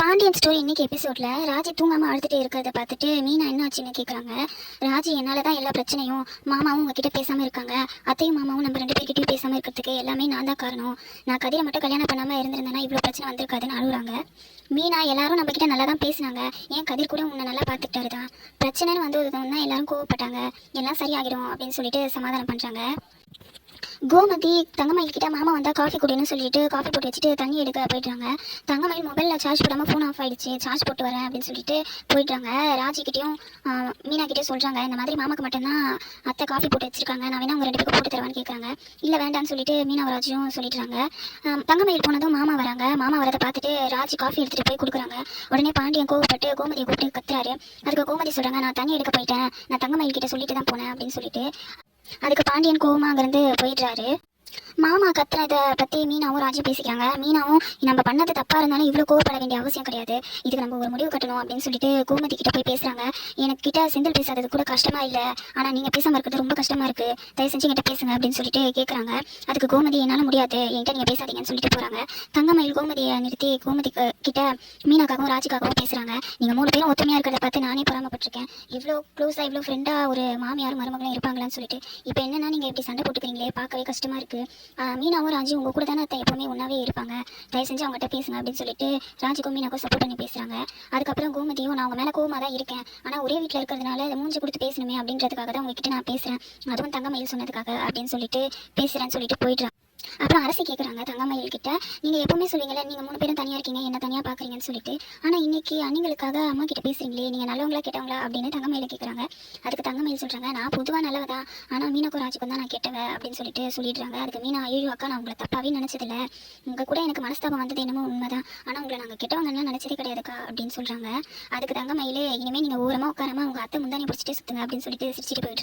Pandian story இன்னைக்கு எபிசோட்ல ராஜி தூங்காம அழுதுட்டு இருக்கிறத பார்த்துட்டு மீனா என்ன ஆச்சுன்னு கேட்குறாங்க. ராஜி என்னால தான் எல்லா பிரச்சனையும், மாமாவும் உங்ககிட்ட பேசாம இருக்காங்க, அத்தையும் மாமாவும் நம்ம 2 பேர்கிட்டயும் பேசாம இருக்கிறதுக்கு எல்லாமே நான் தான் காரணம். நான் கதிரை மட்டும் கல்யாணம் பண்ணாம இருந்திருந்தேன்னா இவ்வளோ பிரச்சனை வந்திருக்காதுன்னு அழுகுறாங்க. மீனா எல்லாரும் நம்ம கிட்ட நல்லா தான் பேசினாங்க, ஏன் கதிர் கூட உன்னை நல்லா பார்த்துக்கிட்டாரு தான், பிரச்சனைன்னு வந்ததுன்னா எல்லாரும் கோவப்பட்டாங்க, எல்லாம் சரியாகிடும் அப்படின்னு சொல்லிட்டு சமாதானம் பண்றாங்க. கோமதி தங்கமயில் கிட்ட மாமா வந்தால் காஃபி குடின்னு சொல்லிட்டு காஃபி போட்டு வச்சுட்டு தண்ணி எடுக்க போயிடுறாங்க. தங்கமயில் மொபைலில் சார்ஜ் போடாமல் ஃபோன் ஆஃப் ஆகிடுச்சு, சார்ஜ் போட்டு வரேன் அப்படின்னு சொல்லிட்டு போயிடுறாங்க. ராஜிக்கிட்டையும் மீனா கிட்டே சொல்கிறாங்க, இந்த மாதிரி மாமாக்கு மட்டும்தான் அத்தை காஃபி போட்டு வச்சிருக்காங்க, நான் வேணா உங்கள் 2 பேருக்கு போட்டு தருவான்னு கேட்குறாங்க. இல்லை வேண்டான்னு சொல்லிட்டு மீனா ராஜியும் சொல்லிடுறாங்க. தங்கமயில் போனதும் மாமா வராங்க. மாமா வரதை பார்த்துட்டு ராஜி காஃபி எடுத்துகிட்டு போய் கொடுக்குறாங்க. உடனே பாண்டியன் கோவப்பட்டு கோமதியை கூப்பிட்டு கத்துறாரு. அதுக்கு கோமதி சொல்கிறாங்க, நான் தண்ணி எடுக்க போயிட்டேன், நான் தங்கமயில் கிட்ட சொல்லிட்டு தான் போனேன் அப்படின்னு சொல்லிட்டு. அதுக்கு பாண்டியன் கோவமா அங்கிருந்து போயிடுறாரு. மாமா கத்துறதை பற்றி மீனாவும் ராஜி பேசிக்கிறாங்க. மீனாவும் நம்ம பண்ணது தப்பாக இருந்தாலும் இவ்வளோ கோவப்பட வேண்டிய அவசியம் கிடையாது, இதுக்கு நம்ம ஒரு முடிவு கட்டணும் அப்படின்னு சொல்லிட்டு கோமதி கிட்ட போய் பேசுகிறாங்க. எனக்கு கிட்ட செந்தில் பேசாதது கூட கஷ்டமாக இல்லை, ஆனால் நீங்கள் பேசாமல் இருக்கிறது ரொம்ப கஷ்டமாக இருக்குது, தயவு செஞ்சு என்கிட்ட பேசுங்க அப்படின்னு சொல்லிட்டு கேட்குறாங்க. அதுக்கு கோமதி என்னால் முடியாது, என்கிட்ட நீங்கள் பேசாதீங்கன்னு சொல்லிட்டு போகிறாங்க. தங்கமயில் கோமதியை நிறுத்தி கோமதி கிட்ட மீனாக்காகவும் ராஜிக்காகவும் பேசுகிறாங்க. நீங்கள் 3 பேரும் ஒத்துமையாக இருக்கிறத பார்த்து நானே பொறாமப்பட்டிருக்கேன், இவ்வளோ க்ளோஸாக இவ்வளோ ஃப்ரெண்டாக ஒரு மாமியாரும் மருமகளும் இருப்பாங்களான்னு சொல்லிட்டு. இப்போ என்னன்னா நீங்கள் இப்படி சண்டை போட்டுக்கிறீங்களே, பார்க்கவே கஷ்டமாக இருக்குது. மீனாவும் ராஜி உங்கள் கூட தானே எப்போவுமே ஒன்றாவே இருப்பாங்க, தயவு செஞ்சு அவங்ககிட்ட பேசுங்க அப்படின்னு சொல்லிட்டு ராஜிக்கும் மீனாக்கும் சப்போர்ட் பண்ணி பேசுகிறாங்க. அதுக்கப்புறம் கோமதியும், நான் அவங்க மேலே கோவமாக தான் இருக்கேன், ஆனால் ஒரே வீட்டில் இருக்கிறதுனால மூஞ்சி கொடுத்து பேசணுமே அப்படின்றதுக்காக தான் உங்ககிட்ட நான் பேசுகிறேன், அதுவும் தங்கமயில் சொன்னதுக்காக அப்படின்னு சொல்லிட்டு பேசுகிறேன்னு சொல்லிட்டு போயிடுறான். அப்புறம் அரசி கேட்குறாங்க தங்கமயில் கிட்ட, நீங்கள் எப்பவுமே சொல்லுவீங்களே நீங்கள் 3 பேரும் தனியாக இருக்கீங்க, என்ன தனியாக பார்க்குறீங்கன்னு சொல்லிட்டு, ஆனால் இன்னைக்கு அண்ணிங்களுக்காக அம்மா கிட்ட பேசுகிறீங்களே, நீங்கள் நல்லவங்களா கேட்டவங்களா அப்படின்னு தங்கமயில் கேட்குறாங்க. அதுக்கு தங்கமயில் சொல்கிறாங்க, நான் பொதுவாக நல்லவதா, ஆனால் மீனாக்கும் ராஜுக்கும் தான் நான் கெட்டவ அப்படின்னு சொல்லிடுறாங்க. அதுக்கு மீனா, ஐயோ அக்கா, நான் உங்களை தப்பாகவே நினச்சதில்ல, உங்கள் கூட எனக்கு மனஸ்தாபம் வந்தது என்னமோ உண்மைதான், ஆனால் உங்களை நாங்கள் கெட்டவங்கலாம் நினச்சதே கிடையாதுக்கா அப்படின்னு சொல்கிறாங்க. அதுக்கு தங்கமயில், இனிமேல் நீங்கள் ஓரமாக உட்காராம உங்கள் அத்தை முந்தானி பிடிச்சிட்டு சுற்றுங்க அப்படின்னு சொல்லிட்டு சிரிச்சிட்டு போயிடுறாங்க.